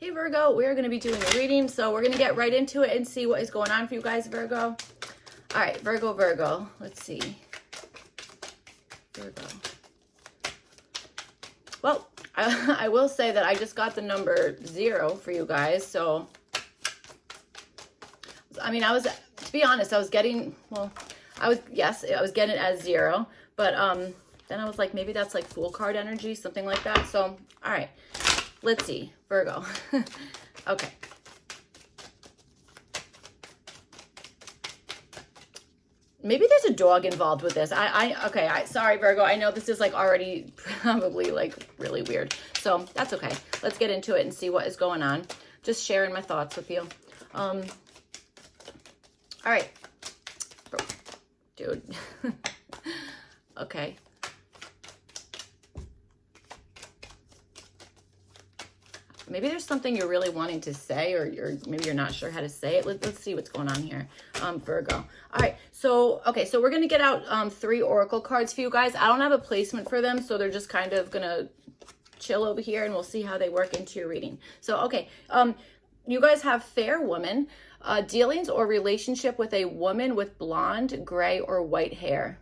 Hey Virgo, we're going to be doing a reading, so we're going to get right into it and see what is going on for you guys, Virgo. All right, Virgo, let's see. Virgo. Well, I will say that I just got the number 0 for you guys, so, I mean, to be honest, I was getting, well, I was getting it as 0, but then I was like, maybe that's like Fool card energy, something like that. So, all right. Let's see, Virgo. Okay. Maybe there's a dog involved with this. Sorry, Virgo. I know this is like already probably like really weird. So that's okay. Let's get into it and see what is going on. Just sharing my thoughts with you. All right. Dude. Okay. Maybe there's something you're really wanting to say, or maybe you're not sure how to say it. Let's see what's going on here, Virgo. All right, so we're going to get out 3 oracle cards for you guys. I don't have a placement for them, so they're just kind of going to chill over here, and we'll see how they work into your reading. So, okay, you guys have fair woman, dealings or relationship with a woman with blonde, gray, or white hair.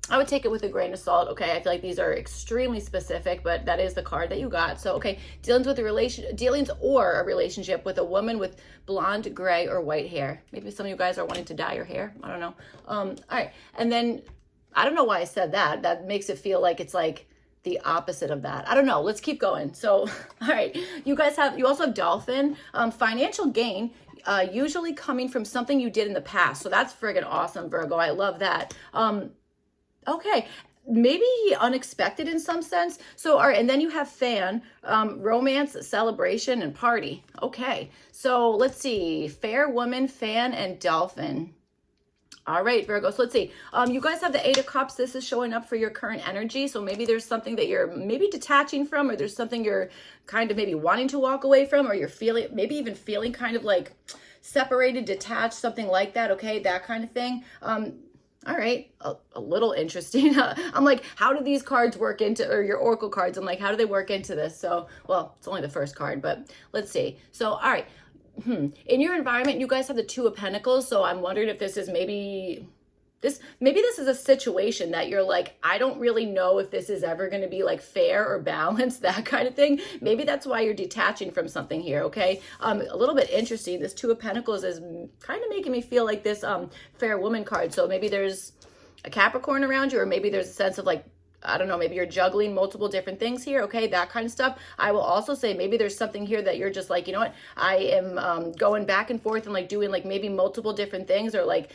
I would take it with a grain of salt, okay? I feel like these are extremely specific, but that is the card that you got. So, okay, dealings or a relationship with a woman with blonde, gray, or white hair. Maybe some of you guys are wanting to dye your hair. I don't know. All right, and then I don't know why I said that. That makes it feel like it's like the opposite of that. I don't know. Let's keep going. So, all right, you also have dolphin, financial gain. Usually coming from something you did in the past. So that's friggin' awesome, Virgo. I love that. Okay, maybe unexpected in some sense. So, all right, and then you have fan, romance, celebration, and party. Okay, so let's see, fair woman, fan, and dolphin. All right, Virgo, so let's see. You guys have the 8 of Cups. This is showing up for your current energy. So maybe there's something that you're maybe detaching from, or there's something you're kind of maybe wanting to walk away from, or you're feeling, maybe even feeling kind of like separated, detached, something like that, okay, that kind of thing. All right, a little interesting. I'm like, how do these cards work into, or your oracle cards, I'm like, how do they work into this? So, well, it's only the first card, but let's see. So, all right, in your environment, you guys have the 2 of Pentacles, so I'm wondering if this is maybe this is a situation that you're like, I don't really know if this is ever going to be like fair or balanced, that kind of thing. Maybe that's why you're detaching from something here, okay? A little bit interesting. This 2 of Pentacles is kind of making me feel like this fair woman card. So maybe there's a Capricorn around you, or maybe there's a sense of like, I don't know, maybe you're juggling multiple different things here, okay, that kind of stuff. I will also say maybe there's something here that you're just like, you know what, I am going back and forth and like doing like maybe multiple different things, or like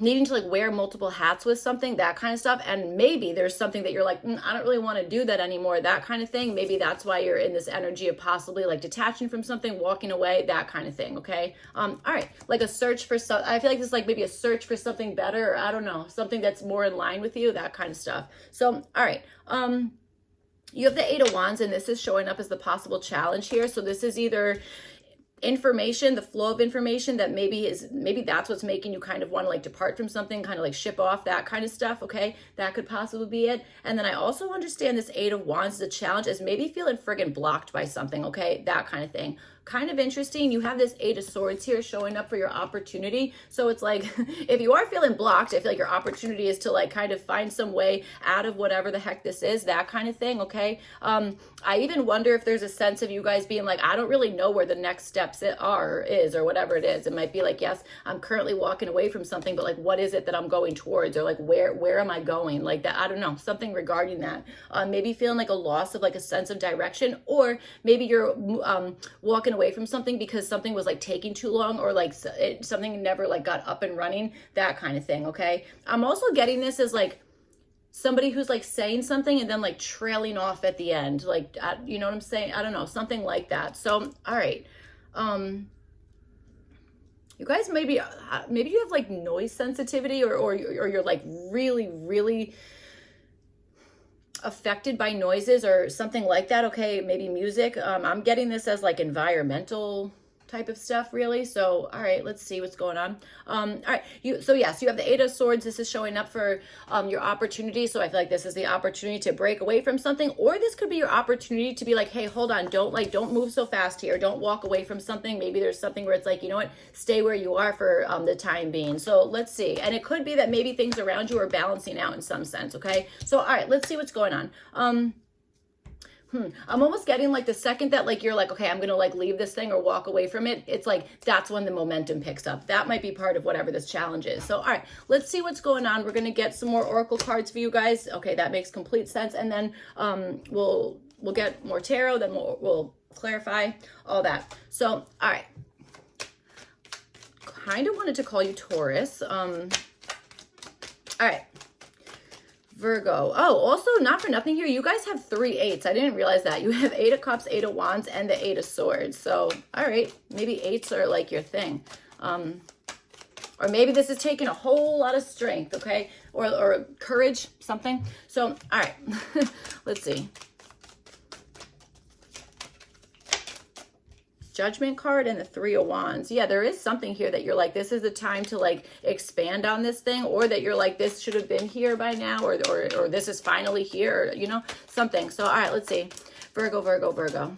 needing to like wear multiple hats with something, that kind of stuff. And maybe there's something that you're like, I don't really want to do that anymore, that kind of thing. Maybe that's why you're in this energy of possibly like detaching from something, walking away, that kind of thing, okay? All right, like a search for some, I feel like this is like maybe a search for something better, or I don't know, something that's more in line with you, that kind of stuff. So, all right, you have the 8 of Wands, and this is showing up as the possible challenge here. So this is either information, the flow of information that maybe that's what's making you kind of want to like depart from something, kind of like ship off, that kind of stuff, okay? That could possibly be it. And then I also understand this 8 of Wands, the challenge is maybe feeling friggin' blocked by something, okay? That kind of thing. Kind of interesting. You have this 8 of Swords here showing up for your opportunity. So it's like, if you are feeling blocked, I feel like your opportunity is to like kind of find some way out of whatever the heck this is, that kind of thing, okay? I even wonder if there's a sense of you guys being like, I don't really know where the next steps is, or whatever it is. It might be like, yes, I'm currently walking away from something, but like, what is it that I'm going towards? Or like, where am I going? Like that, I don't know, something regarding that. Maybe feeling like a loss of like a sense of direction, or maybe you're walking away from something because something was like taking too long, or like something never like got up and running, that kind of thing, okay? I'm also getting this as like somebody who's like saying something and then like trailing off at the end, like, you know what I'm saying? I don't know, something like that. So, all right. You guys maybe you have like noise sensitivity, or you're like really affected by noises or something like that, okay? Maybe music. I'm getting this as like environmental type of stuff, really. So, all right, let's see what's going on. All right, so yes, you have the Eight of Swords. This is showing up for your opportunity. So I feel like this is the opportunity to break away from something, or this could be your opportunity to be like, hey, hold on, don't move so fast here. Don't walk away from something. Maybe there's something where it's like, you know what, stay where you are for the time being. So let's see. And it could be that maybe things around you are balancing out in some sense. Okay. So, all right, let's see what's going on. I'm almost getting like the second that like you're like, okay, I'm gonna like leave this thing or walk away from it, it's like that's when the momentum picks up. That might be part of whatever this challenge is. So all right, let's see what's going on. We're gonna get some more oracle cards for you guys. Okay, that makes complete sense. And then we'll get more tarot, then we'll clarify all that. So all right, kind of wanted to call you Taurus. All right, Virgo. Oh, also not for nothing here, you guys have 3 8s. I didn't realize that. You have 8 of Cups, 8 of Wands, and the 8 of Swords. So, all right, maybe 8s are like your thing. Or maybe this is taking a whole lot of strength, okay? Or courage, something. So, all right, let's see. Judgment card and the 3 of Wands. Yeah, there is something here that you're like, this is the time to like expand on this thing, or that you're like, this should have been here by now, or this is finally here, or, you know, something. So, all right, let's see. Virgo, Virgo, Virgo.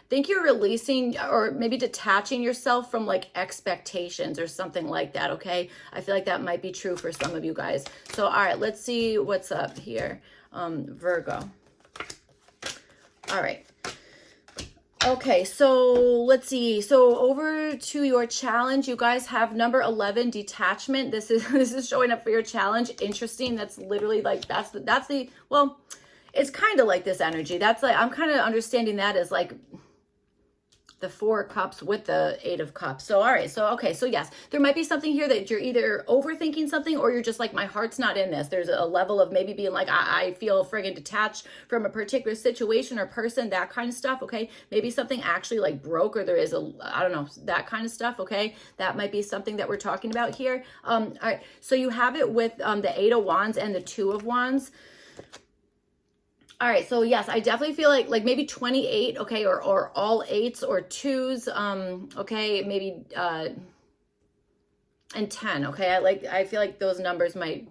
Think you're releasing or maybe detaching yourself from like expectations or something like that, okay? I feel like that might be true for some of you guys. So, all right, let's see what's up here. Virgo. All right. Okay, so let's see. So over to your challenge, you guys have number 11, detachment. This is showing up for your challenge. Interesting. That's literally like that's the well, it's kind of like this energy. That's like I'm kind of understanding that as like the 4 of Cups with the 8 of Cups. So, all right. So, okay. So yes, there might be something here that you're either overthinking something, or you're just like, my heart's not in this. There's a level of maybe being like, I feel friggin' detached from a particular situation or person, that kind of stuff. Okay. Maybe something actually like broke, or there is I don't know, that kind of stuff. Okay. That might be something that we're talking about here. All right. So you have it with the 8 of Wands and the 2 of Wands. All right, so yes, I definitely feel like maybe 28, okay, or all 8s or 2s, okay, maybe and 10, okay. I feel like those numbers might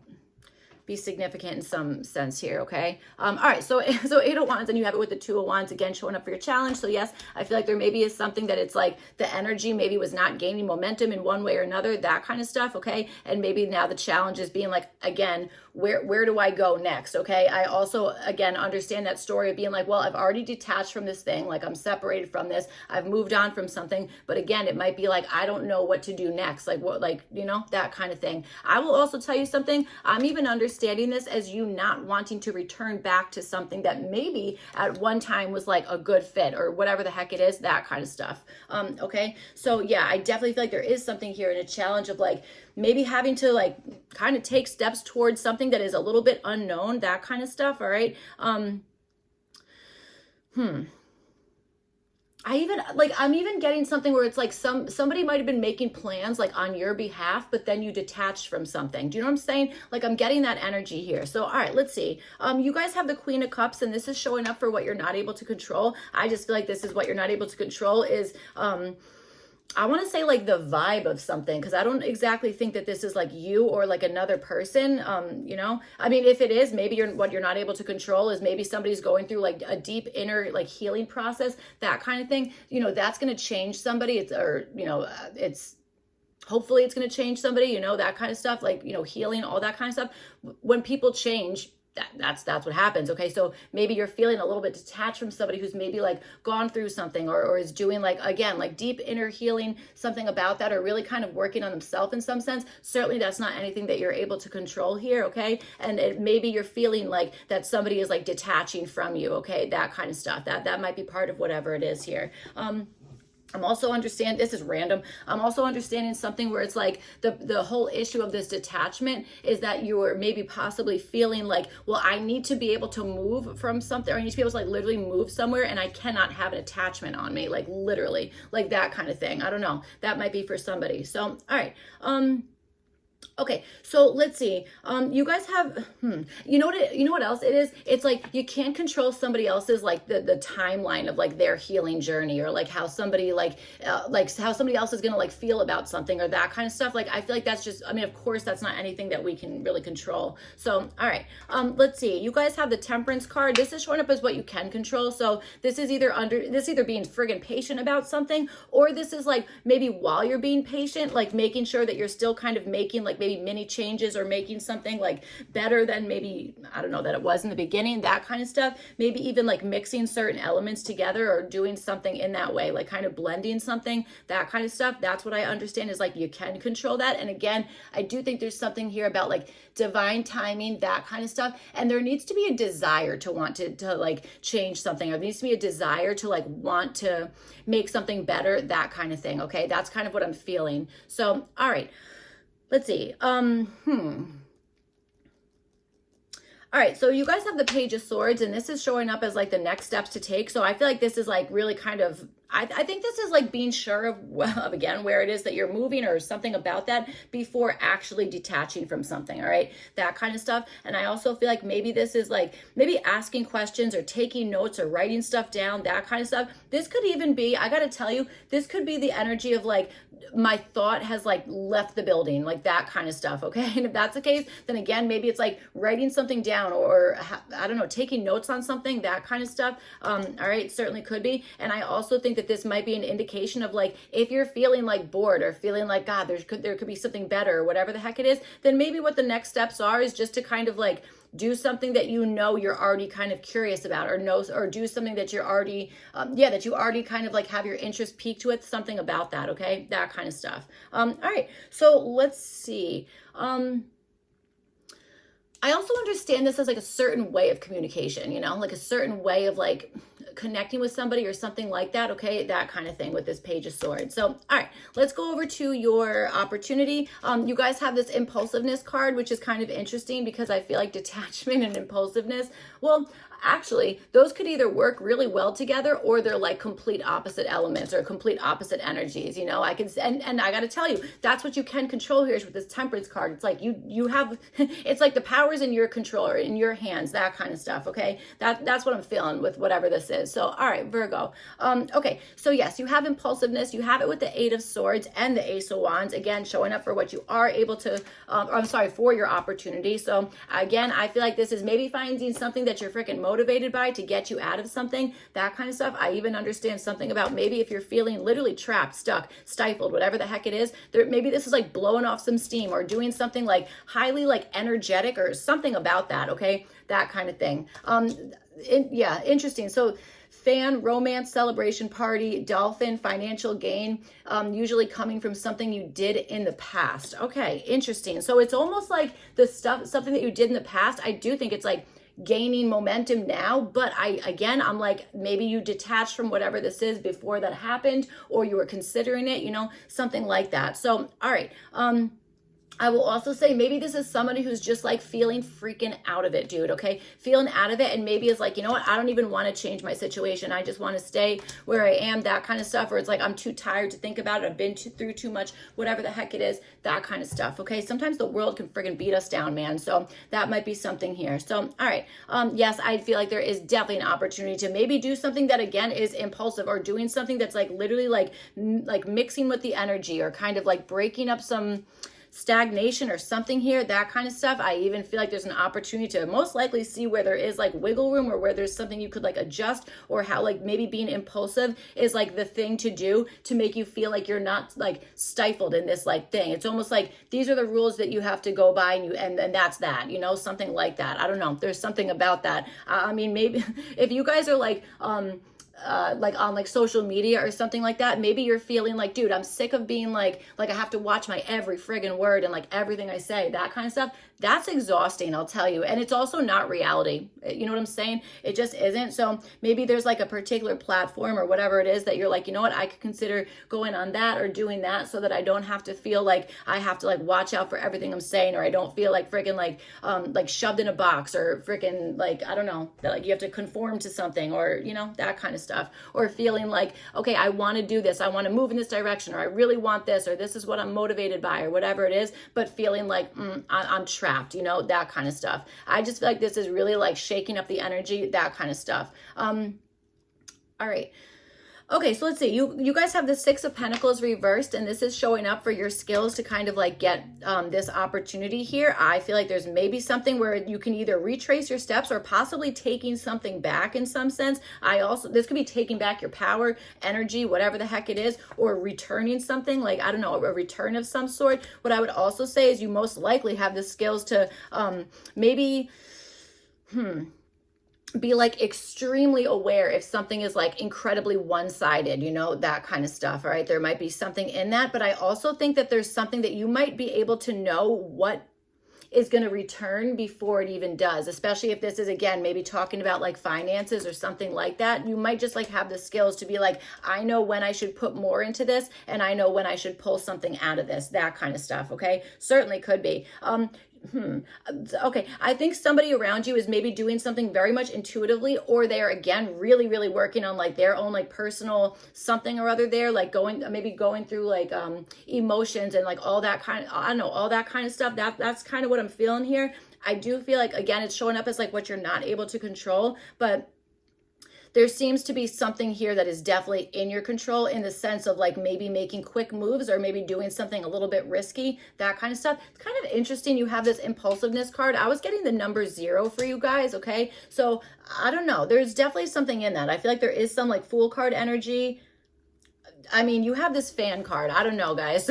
be significant in some sense here, okay? All right, so 8 of Wands, and you have it with the 2 of Wands, again, showing up for your challenge. So yes, I feel like there maybe is something that it's like the energy maybe was not gaining momentum in one way or another, that kind of stuff, okay? And maybe now the challenge is being like, again, where do I go next, okay? I also, again, understand that story of being like, well, I've already detached from this thing, like I'm separated from this, I've moved on from something, but again, it might be like, I don't know what to do next, like what, like, you know, that kind of thing. I will also tell you something, I'm even understanding this as you not wanting to return back to something that maybe at one time was like a good fit, or whatever the heck it is, that kind of stuff. Okay, so yeah, I definitely feel like there is something here in a challenge of like maybe having to like kind of take steps towards something that is a little bit unknown, that kind of stuff. All right. I'm even getting something where it's like somebody might have been making plans like on your behalf, but then you detached from something. Do you know what I'm saying? Like I'm getting that energy here. So, all right, let's see. You guys have the Queen of Cups, and this is showing up for what you're not able to control. I just feel like this is what you're not able to control is, I want to say like the vibe of something, because I don't exactly think that this is like you or like another person. You know, I mean, if it is, maybe what you're not able to control is maybe somebody's going through like a deep inner like healing process, that kind of thing. You know, that's going to change somebody. Hopefully it's going to change somebody, you know, that kind of stuff, like, you know, healing, all that kind of stuff. When people change, that's what happens. Okay, so maybe you're feeling a little bit detached from somebody who's maybe like gone through something, or is doing like, again, like deep inner healing, something about that, or really kind of working on themselves in some sense. Certainly that's not anything that you're able to control here. Okay, and maybe you're feeling like that somebody is like detaching from you. Okay, that kind of stuff, that might be part of whatever it is here. I'm also understanding, this is random, I'm also understanding something where it's like the whole issue of this detachment is that you're maybe possibly feeling like, well, I need to be able to move from something, or I need to be able to like literally move somewhere, and I cannot have an attachment on me, like literally, like that kind of thing. I don't know, that might be for somebody. So, all right, Okay, so let's see. You guys have, you know what else it is? It's like you can't control somebody else's like the timeline of like their healing journey, or like how somebody like how somebody else is gonna like feel about something or that kind of stuff. Like I feel like that's just, I mean, of course, that's not anything that we can really control. So all right, let's see. You guys have the Temperance card. This is showing up as what you can control. So this is either being friggin' patient about something, or this is like maybe while you're being patient, like making sure that you're still kind of making like maybe mini changes or making something like better than maybe, I don't know, that it was in the beginning, that kind of stuff. Maybe even like mixing certain elements together or doing something in that way, like kind of blending something, that kind of stuff. That's what I understand is like you can control that. And again, I do think there's something here about like divine timing, that kind of stuff. And there needs to be a desire to want to like change something. There needs to be a desire to like want to make something better, that kind of thing. Okay, that's kind of what I'm feeling. So, all right. Let's see. All right, so you guys have the Page of Swords, and this is showing up as like the next steps to take. So I feel like this is like really kind of, I think this is like being sure of again, where it is that you're moving or something about that before actually detaching from something, all right? That kind of stuff. And I also feel like maybe this is like, maybe asking questions or taking notes or writing stuff down, that kind of stuff. This could even be, I gotta tell you, this could be the energy of like, my thought has like left the building, like that kind of stuff, okay? And if that's the case, then again, maybe it's like writing something down or I don't know, taking notes on something, that kind of stuff. All right, certainly could be. And I also think that this might be an indication of like, if you're feeling like bored or feeling like, God, there could be something better or whatever the heck it is, then maybe what the next steps are is just to kind of like do something that you know you're already kind of curious about, or knows, or do something that you're already, that you already kind of like have your interest peaked with, something about that, okay? That kind of stuff. All right, so let's see. I also understand this as like a certain way of communication, you know, like a certain way of like connecting with somebody or something like that, okay? That kind of thing with this Page of Swords. So, all right, let's go over to your opportunity. You guys have this Impulsiveness card, which is kind of interesting because I feel like detachment and impulsiveness, well, actually, those could either work really well together or they're like complete opposite elements or complete opposite energies, you know? I can, and I got to tell you, that's what you can control here with this Temperance card. It's like you have, it's like the power's in your control or in your hands, that kind of stuff, okay? That's what I'm feeling with whatever this is. So, all right, Virgo. Okay, so yes, you have impulsiveness. You have it with the Eight of Swords and the Ace of Wands, again, showing up for what you are able to, for your opportunity. So again, I feel like this is maybe finding something that you're freaking motivated by to get you out of something, that kind of stuff. I even understand something about maybe if you're feeling literally trapped, stuck, stifled, whatever the heck it is, maybe this is like blowing off some steam or doing something like highly like energetic or something about that, okay? That kind of thing. Yeah, interesting. So fan, romance, celebration, party, dolphin, financial gain, usually coming from something you did in the past. Okay, interesting. So it's almost like something that you did in the past. I do think it's like gaining momentum now, but I'm like, maybe you detached from whatever this is before that happened, or you were considering it, you know, something like that. So, all right. I will also say maybe this is somebody who's just like feeling freaking out of it, dude, okay? Feeling out of it, and maybe it's like, you know what? I don't even want to change my situation. I just want to stay where I am, that kind of stuff. Or it's like, I'm too tired to think about it. I've been through too much, whatever the heck it is, that kind of stuff, okay? Sometimes the world can friggin' beat us down, man. So that might be something here. So, all right. Yes, I feel like there is definitely an opportunity to maybe do something that, again, is impulsive, or doing something that's like literally like mixing with the energy, or kind of like breaking up some stagnation or something here, that kind of stuff. I even feel like there's an opportunity to most likely see where there is like wiggle room, or where there's something you could like adjust, or how like maybe being impulsive is like the thing to do to make you feel like you're not like stifled in this like thing. It's almost like these are the rules that you have to go by, and that's that, you know, something like that. I don't know. There's something about that. I mean, maybe if you guys are like on like social media or something like that, maybe you're feeling like, dude, I'm sick of being like I have to watch my every friggin' word and like everything I say, that kind of stuff. That's exhausting, I'll tell you. And it's also not reality. You know what I'm saying? It just isn't. So maybe there's like a particular platform or whatever it is that you're like, you know what, I could consider going on that or doing that, so that I don't have to feel like I have to like watch out for everything I'm saying, or I don't feel like freaking like shoved in a box, or freaking like, I don't know, that like you have to conform to something, or, you know, that kind of stuff, or feeling like, okay, I want to do this, I want to move in this direction, or I really want this, or this is what I'm motivated by, or whatever it is, but feeling like I'm trapped, you know, that kind of stuff. I just feel like this is really like shaking up the energy, that kind of stuff. All right. Okay, so let's see. You guys have the Six of Pentacles reversed, and this is showing up for your skills to kind of like get this opportunity here. I feel like there's maybe something where you can either retrace your steps or possibly taking something back in some sense. This could be taking back your power, energy, whatever the heck it is, or returning something, like, I don't know, a return of some sort. What I would also say is you most likely have the skills to maybe, be like extremely aware if something is like incredibly one-sided, you know, that kind of stuff. All right, there might be something in that, but I also think that there's something that you might be able to know what is going to return before it even does, especially if this is, again, maybe talking about like finances or something like that. You might just like have the skills to be like, I know when I should put more into this, and I know when I should pull something out of this, that kind of stuff. Okay, certainly could be. Okay, I think somebody around you is maybe doing something very much intuitively, or they're, again, really, really working on like their own like personal something or other there, like maybe going through like emotions and like all that kind of, I don't know, all that kind of stuff. That's kind of what I'm feeling here. I do feel like, again, it's showing up as like what you're not able to control, but there seems to be something here that is definitely in your control, in the sense of like maybe making quick moves or maybe doing something a little bit risky, that kind of stuff. It's kind of interesting. You have this impulsiveness card. I was getting the number 0 for you guys. Okay. So I don't know. There's definitely something in that. I feel like there is some like Fool card energy. I mean, you have this Fan card. I don't know, guys.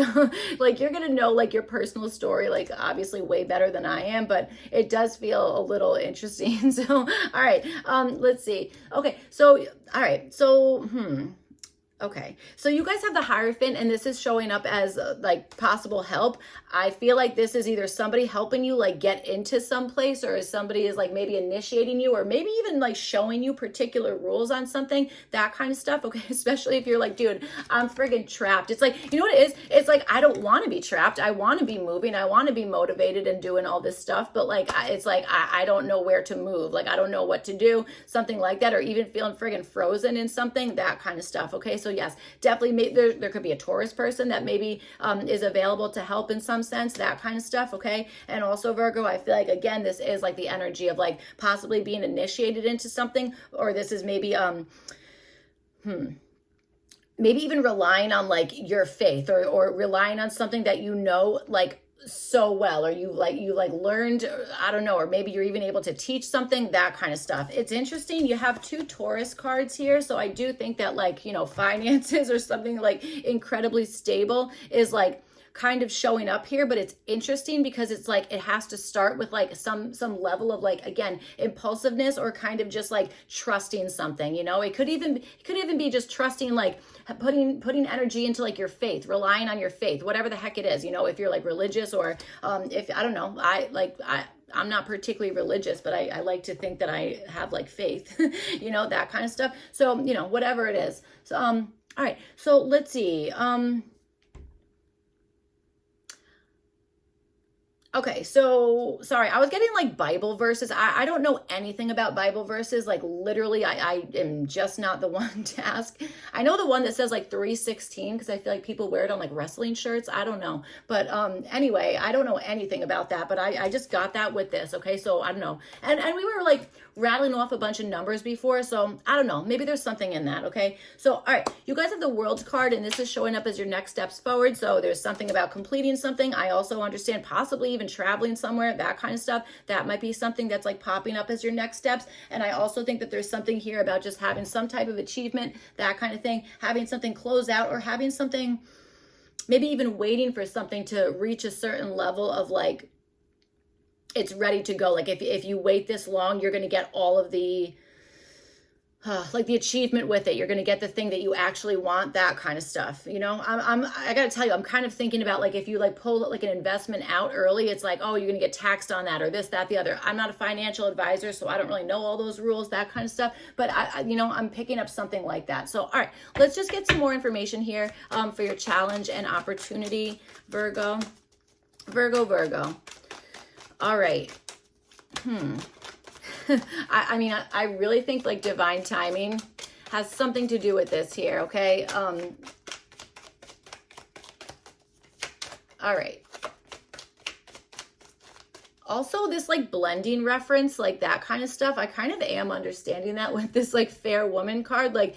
Like, you're going to know like your personal story, like obviously way better than I am, but it does feel a little interesting. So, all right, let's see. Okay. So, all right. So, okay, so you guys have the Hierophant, and this is showing up as like possible help. I feel like this is either somebody helping you like get into some place, or somebody is like maybe initiating you, or maybe even like showing you particular rules on something, that kind of stuff. Okay, especially if you're like, dude, I'm friggin' trapped. It's like, you know what it is? It's like, I don't want to be trapped. I want to be moving. I want to be motivated and doing all this stuff, but like, it's like, I don't know where to move. Like, I don't know what to do, something like that, or even feeling friggin' frozen in something, that kind of stuff. Okay, so yes, definitely there could be a Taurus person that maybe is available to help in some sense, that kind of stuff. Okay, and also Virgo, I feel like, again, this is like the energy of like possibly being initiated into something, or this is maybe maybe even relying on like your faith, or relying on something that you know like so well, or you learned, I don't know, or maybe you're even able to teach something, that kind of stuff. It's interesting. You have 2 Taurus cards here, so I do think that, like, you know, finances or something like incredibly stable is like kind of showing up here. But it's interesting because it's like it has to start with like some level of like, again, impulsiveness, or kind of just like trusting something, you know. It could even be just trusting, like putting energy into like your faith, relying on your faith, whatever the heck it is, you know, if you're like religious, or if, I don't know, I'm not particularly religious, but I like to think that I have like faith, you know, that kind of stuff. So, you know, whatever it is. So, all right, so let's see. Okay, so sorry, I was getting like Bible verses. I don't know anything about Bible verses. Like, literally, I am just not the one to ask. I know the one that says like 3:16, because I feel like people wear it on like wrestling shirts. I don't know. But anyway, I don't know anything about that, but I just got that with this. Okay, so I don't know. And we were like rattling off a bunch of numbers before, so I don't know. Maybe there's something in that. Okay, so all right, you guys have the World card, and this is showing up as your next steps forward. So there's something about completing something. I also understand possibly even traveling somewhere, that kind of stuff. That might be something that's like popping up as your next steps. And I also think that there's something here about just having some type of achievement, that kind of thing, having something close out, or having something, maybe even waiting for something to reach a certain level of like, it's ready to go. Like if you wait this long, you're going to get all of the like the achievement with it. You're going to get the thing that you actually want, that kind of stuff. You know, I got to tell you, I'm kind of thinking about like, if you like pull like an investment out early, it's like, oh, you're going to get taxed on that, or this, that, the other. I'm not a financial advisor, so I don't really know all those rules, that kind of stuff. But you know, I'm picking up something like that. So, all right, let's just get some more information here for your challenge and opportunity, Virgo. Virgo. All right. I mean, I really think like divine timing. has something to do with this here, okay? All right. Also, this like blending reference, like that kind of stuff, I kind of am understanding that with this like fair woman card. Like,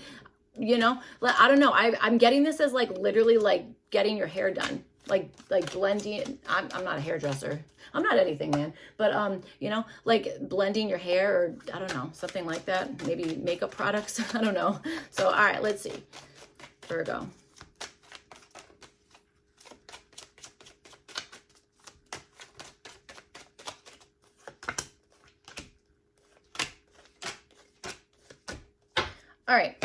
you know, I don't know. I'm getting this as like literally like getting your hair done. Like blending. I'm not a hairdresser. I'm not anything, man. But, you know, like blending your hair or I don't know, something like that. Maybe makeup products. I don't know. So, all right, let's see. Virgo. All right,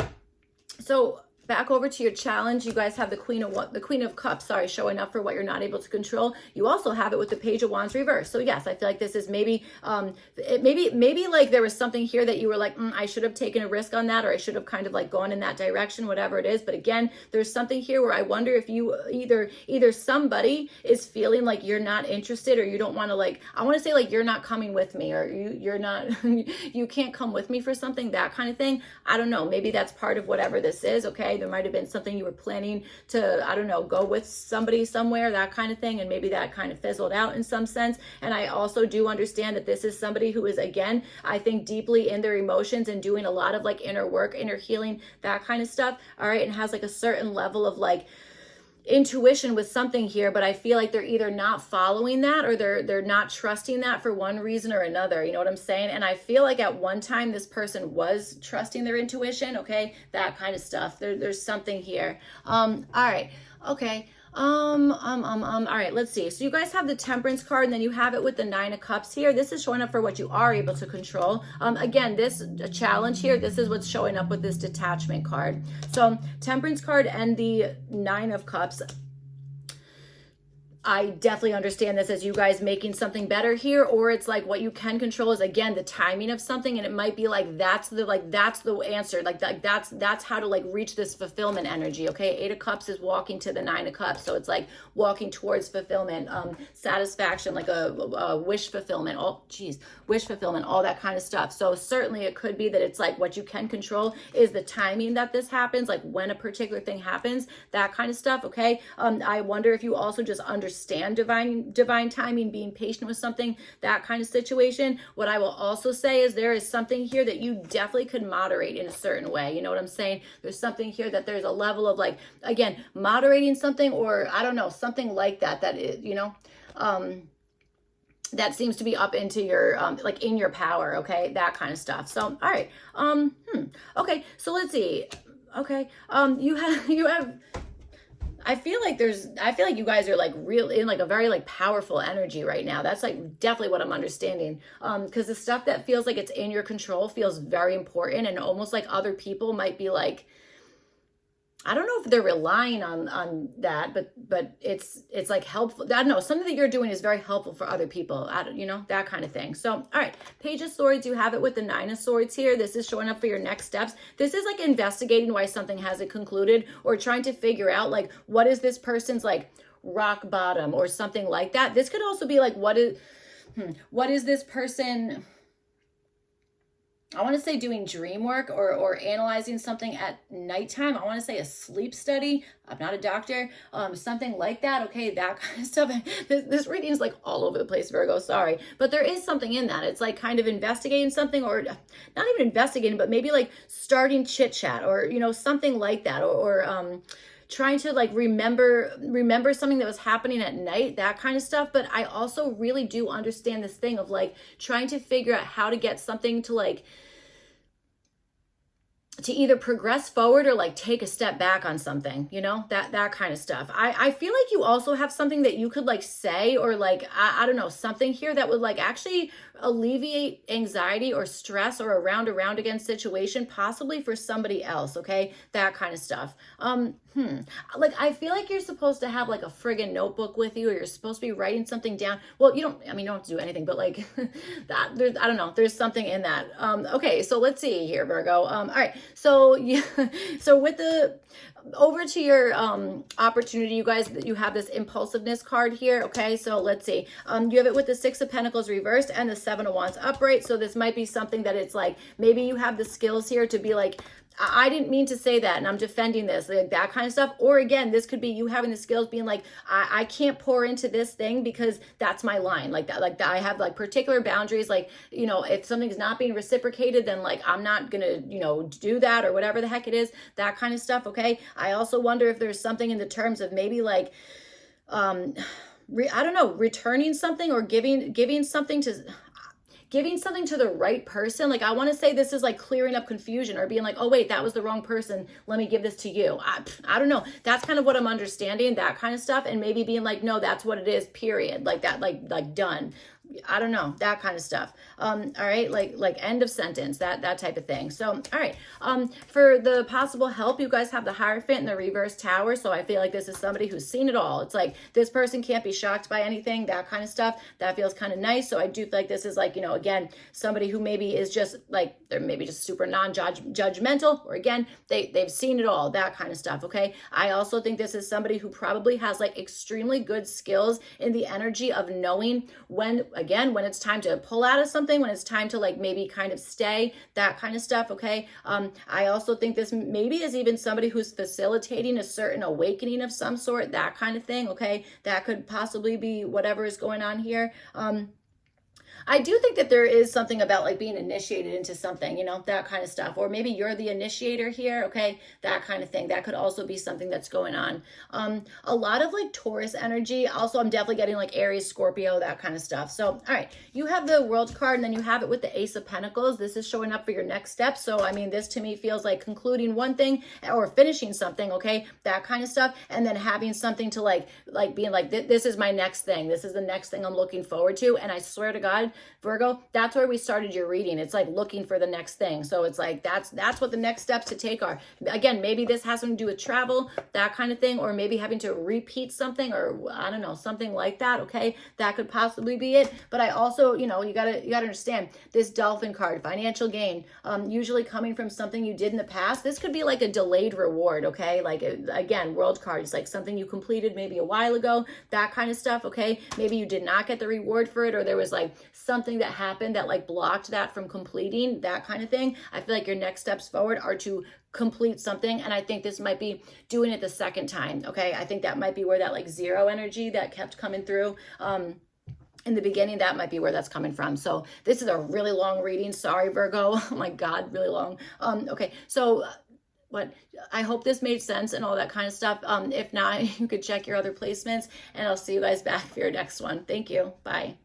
so back over to your challenge. You guys have the Queen of Cups, sorry, showing up for what you're not able to control. You also have it with the Page of Wands reverse. So yes, I feel like this is maybe, maybe like there was something here that you were like, I should have taken a risk on that, or I should have kind of like gone in that direction, whatever it is. But again, there's something here where I wonder if you either somebody is feeling like you're not interested, or you don't want to, like, I want to say like you're not coming with me, or you're not, you can't come with me for something, that kind of thing. I don't know. Maybe that's part of whatever this is. Okay. There might have been something you were planning to, I don't know, go with somebody somewhere, that kind of thing. And maybe that kind of fizzled out in some sense. And I also do understand that this is somebody who is, again, I think deeply in their emotions and doing a lot of like inner work, inner healing, that kind of stuff. All right. And has like a certain level of like intuition with something here, but I feel like they're either not following that, or they're not trusting that for one reason or another. You know what I'm saying? And I feel like at one time this person was trusting their intuition. Okay, that kind of stuff. There's something here. All right. Okay. All right, let's see. So you guys have the Temperance card, and then you have it with the Nine of Cups here. This is showing up for what you are able to control. Again, this challenge here, this is what's showing up with this detachment card. So Temperance card and the Nine of Cups, I definitely understand this as you guys making something better here, or it's like what you can control is, again, the timing of something, and it might be like that's the answer, like that's how to like reach this fulfillment energy. Okay, Eight of Cups is walking to the Nine of Cups, so it's like walking towards fulfillment, satisfaction, like a wish fulfillment, wish fulfillment, all that kind of stuff. So certainly it could be that it's like what you can control is the timing that this happens, like when a particular thing happens, that kind of stuff. Okay, I wonder if you also just understand divine timing, being patient with something, that kind of situation. What I will also say is there is something here that you definitely could moderate in a certain way. You know what I'm saying? There's something here that there's a level of like, again, moderating something, or I don't know, something like that, that is, you know, that seems to be up into your, like in your power. Okay. That kind of stuff. So, all right. Okay. So let's see. Okay. You have, I feel like you guys are like real in like a very like powerful energy right now. That's like definitely what I'm understanding. Because the stuff that feels like it's in your control feels very important, and almost like other people might be like, I don't know if they're relying on that, but it's like helpful. I don't know. Something that you're doing is very helpful for other people. You know, that kind of thing. So, all right. Page of Swords, you have it with the Nine of Swords here. This is showing up for your next steps. This is like investigating why something hasn't concluded, or trying to figure out like what is this person's like rock bottom or something like that. This could also be like, what is this person, I want to say doing dream work or analyzing something at nighttime. I want to say a sleep study. I'm not a doctor. Something like that. Okay, that kind of stuff. This reading is like all over the place, Virgo. Sorry. But there is something in that. It's like kind of investigating something, or not even investigating, but maybe like starting chit chat, or, you know, something like that, or trying to like remember something that was happening at night, that kind of stuff. But I also really do understand this thing of like trying to figure out how to get something to like, to either progress forward or like take a step back on something, you know, that kind of stuff. I feel like you also have something that you could like say, or like, I don't know, something here that would like actually alleviate anxiety or stress or a round again situation, possibly for somebody else. Okay. That kind of stuff. Like, I feel like you're supposed to have like a friggin' notebook with you, or you're supposed to be writing something down. Well, you don't have to do anything, but like that, I don't know, there's something in that. Okay. So let's see here, Virgo. All right. So yeah, so with the over to your opportunity, you guys, that you have this impulsiveness card here. Okay, so let's see. You have it with the Six of Pentacles reversed and the Seven of Wands upright. So this might be something that it's like, maybe you have the skills here to be like, I didn't mean to say that and I'm defending this, like that kind of stuff. Or again, this could be you having the skills being like, I can't pour into this thing because that's my line, like that, I have like particular boundaries, like, you know, if something's not being reciprocated, then like I'm not gonna, you know, do that or whatever the heck it is, that kind of stuff. Okay, I also wonder if there's something in the terms of maybe like I don't know, returning something or giving something to the right person. Like I want to say this is like clearing up confusion or being like, oh wait, that was the wrong person, let me give this to you. I don't know, that's kind of what I'm understanding, that kind of stuff. And maybe being like, no, that's what it is, period, like that, like done. I don't know, that kind of stuff. All right, like end of sentence, that type of thing. So, all right, for the possible help, you guys have the Hierophant and the reverse Tower. So I feel like this is somebody who's seen it all. It's like this person can't be shocked by anything, that kind of stuff. That feels kind of nice. So I do feel like this is like, you know, again, somebody who maybe is just like, they're maybe just super non-judgmental, or again, they've seen it all, that kind of stuff. Okay, I also think this is somebody who probably has like extremely good skills in the energy of knowing when it's time to pull out of something, when it's time to like maybe kind of stay, that kind of stuff. Okay, I also think this maybe is even somebody who's facilitating a certain awakening of some sort, that kind of thing. Okay, that could possibly be whatever is going on here. I do think that there is something about like being initiated into something, you know, that kind of stuff. Or maybe you're the initiator here, okay, that kind of thing. That could also be something that's going on. A lot of like Taurus energy. Also, I'm definitely getting like Aries, Scorpio, that kind of stuff. So, all right, you have the World card and then you have it with the Ace of Pentacles. This is showing up for your next step. So, I mean, this to me feels like concluding one thing or finishing something, okay, that kind of stuff. And then having something to like being like, this is my next thing. This is the next thing I'm looking forward to. And I swear to God, Virgo, that's where we started your reading. It's like looking for the next thing. So it's like, that's what the next steps to take are. Again, maybe this has something to do with travel, that kind of thing, or maybe having to repeat something, or I don't know, something like that. Okay, that could possibly be it. But I also, you know, you gotta understand this Dolphin card, financial gain, usually coming from something you did in the past. This could be like a delayed reward. Okay, like again, World card is like something you completed maybe a while ago, that kind of stuff. Okay, maybe you did not get the reward for it, or there was like something that happened that like blocked that from completing, that kind of thing. I feel like your next steps forward are to complete something, and I think this might be doing it the second time. Okay, I think that might be where that like zero energy that kept coming through in the beginning, that might be where that's coming from. So this is a really long reading, sorry Virgo. Oh my God, really long. Okay, so but I hope this made sense and all that kind of stuff. If not, you could check your other placements, and I'll see you guys back for your next one. Thank you. Bye.